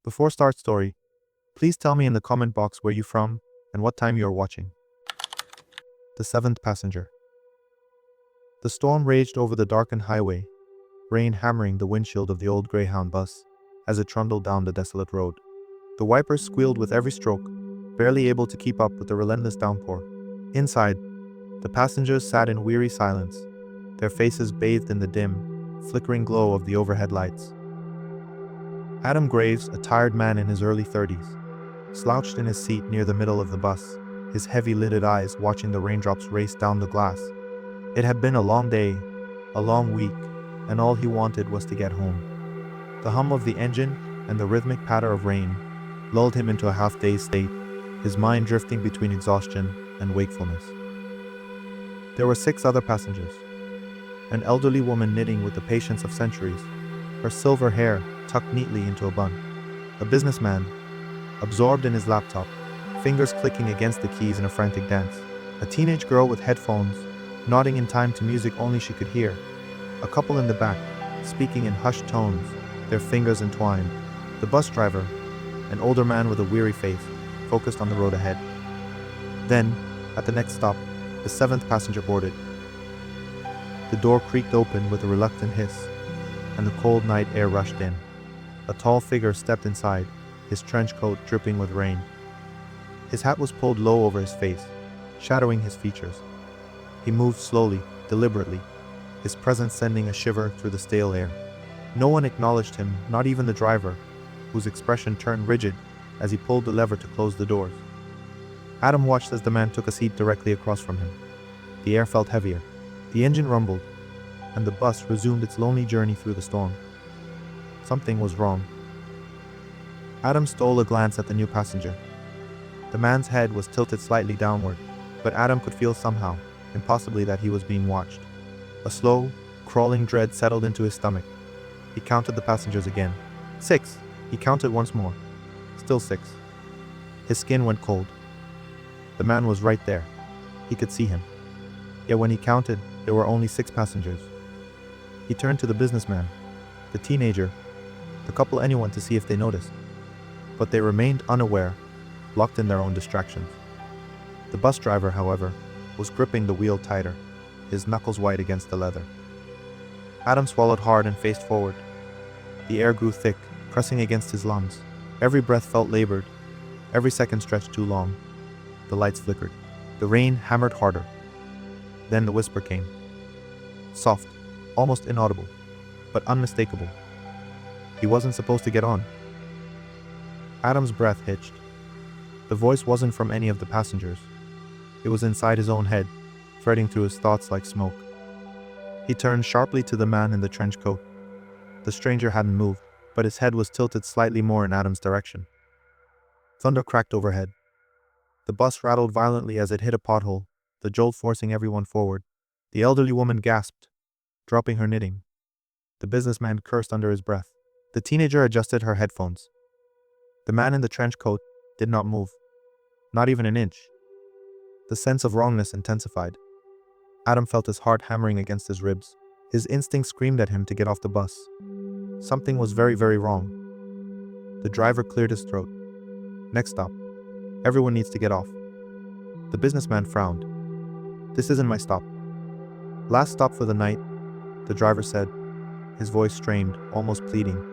Before start story, please tell me in the comment box where you from and what time you are watching. The seventh passenger. The storm raged over the darkened highway, rain hammering the windshield of the old Greyhound bus as it trundled down the desolate road. The wipers squealed with every stroke, barely able to keep up with the relentless downpour. Inside, the passengers sat in weary silence, their faces bathed in the dim, flickering glow of the overhead lights. Adam Graves, a tired man in his early 30s, slouched in his seat near the middle of the bus, his heavy-lidded eyes watching the raindrops race down the glass. It had been a long day, a long week, and all he wanted was to get home. The hum of the engine and the rhythmic patter of rain lulled him into a half-dazed state, his mind drifting between exhaustion and wakefulness. There were 6 other passengers. An elderly woman knitting with the patience of centuries, her silver hair tucked neatly into a bun. A businessman, absorbed in his laptop, fingers clicking against the keys in a frantic dance. A teenage girl with headphones, nodding in time to music only she could hear. A couple in the back, speaking in hushed tones, their fingers entwined. The bus driver, an older man with a weary face, focused on the road ahead. Then, at the next stop, the 7th passenger boarded. The door creaked open with a reluctant hiss, and the cold night air rushed in. A tall figure stepped inside, his trench coat dripping with rain. His hat was pulled low over his face, shadowing his features. He moved slowly, deliberately, his presence sending a shiver through the stale air. No one acknowledged him, not even the driver, whose expression turned rigid as he pulled the lever to close the doors. Adam watched as the man took a seat directly across from him. The air felt heavier. The engine rumbled, and the bus resumed its lonely journey through the storm. Something was wrong. Adam stole a glance at the new passenger. The man's head was tilted slightly downward, but Adam could feel somehow, impossibly, that he was being watched. A slow, crawling dread settled into his stomach. He counted the passengers again. 6. He counted once more. Still 6. His skin went cold. The man was right there. He could see him. Yet when he counted, there were only 6 passengers. He turned to the businessman, the teenager, the couple, anyone to see if they noticed. But they remained unaware, locked in their own distractions. The bus driver, however, was gripping the wheel tighter, his knuckles white against the leather. Adam swallowed hard and faced forward. The air grew thick, pressing against his lungs. Every breath felt labored, every second stretched too long. The lights flickered. The rain hammered harder. Then the whisper came. Soft, almost inaudible, but unmistakable. He wasn't supposed to get on. Adam's breath hitched. The voice wasn't from any of the passengers. It was inside his own head, threading through his thoughts like smoke. He turned sharply to the man in the trench coat. The stranger hadn't moved, but his head was tilted slightly more in Adam's direction. Thunder cracked overhead. The bus rattled violently as it hit a pothole, the jolt forcing everyone forward. The elderly woman gasped, dropping her knitting. The businessman cursed under his breath. The teenager adjusted her headphones. The man in the trench coat did not move, not even an inch. The sense of wrongness intensified. Adam felt his heart hammering against his ribs. His instinct screamed at him to get off the bus. Something was very, very wrong. The driver cleared his throat. Next stop. Everyone needs to get off. The businessman frowned. This isn't my stop. Last stop for the night, the driver said, his voice strained, almost pleading.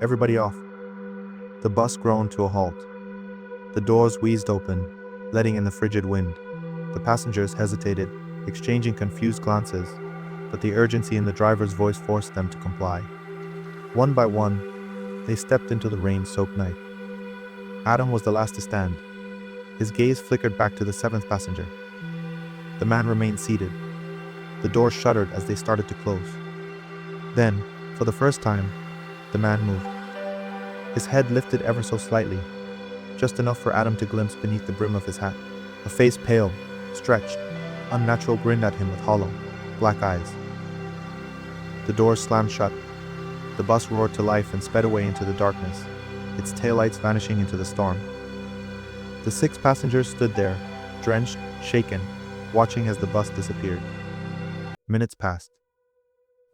Everybody off. The bus groaned to a halt. The doors wheezed open, letting in the frigid wind. The passengers hesitated, exchanging confused glances, but the urgency in the driver's voice forced them to comply. One by one, they stepped into the rain-soaked night. Adam was the last to stand. His gaze flickered back to the 7th passenger. The man remained seated. The doors shuddered as they started to close. Then, for the first time, the man moved. His head lifted ever so slightly, just enough for Adam to glimpse beneath the brim of his hat. A face pale, stretched, unnatural grinned at him with hollow, black eyes. The doors slammed shut. The bus roared to life and sped away into the darkness, its taillights vanishing into the storm. The 6 passengers stood there, drenched, shaken, watching as the bus disappeared. Minutes passed.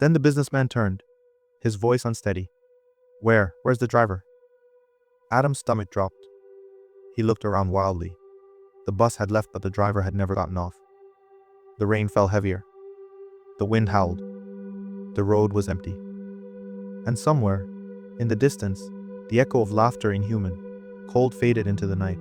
Then the businessman turned, his voice unsteady. Where's the driver? Adam's stomach dropped. He looked around wildly. The bus had left, but the driver had never gotten off. The rain fell heavier. The wind howled. The road was empty. And somewhere, in the distance, the echo of laughter inhuman, cold faded into the night.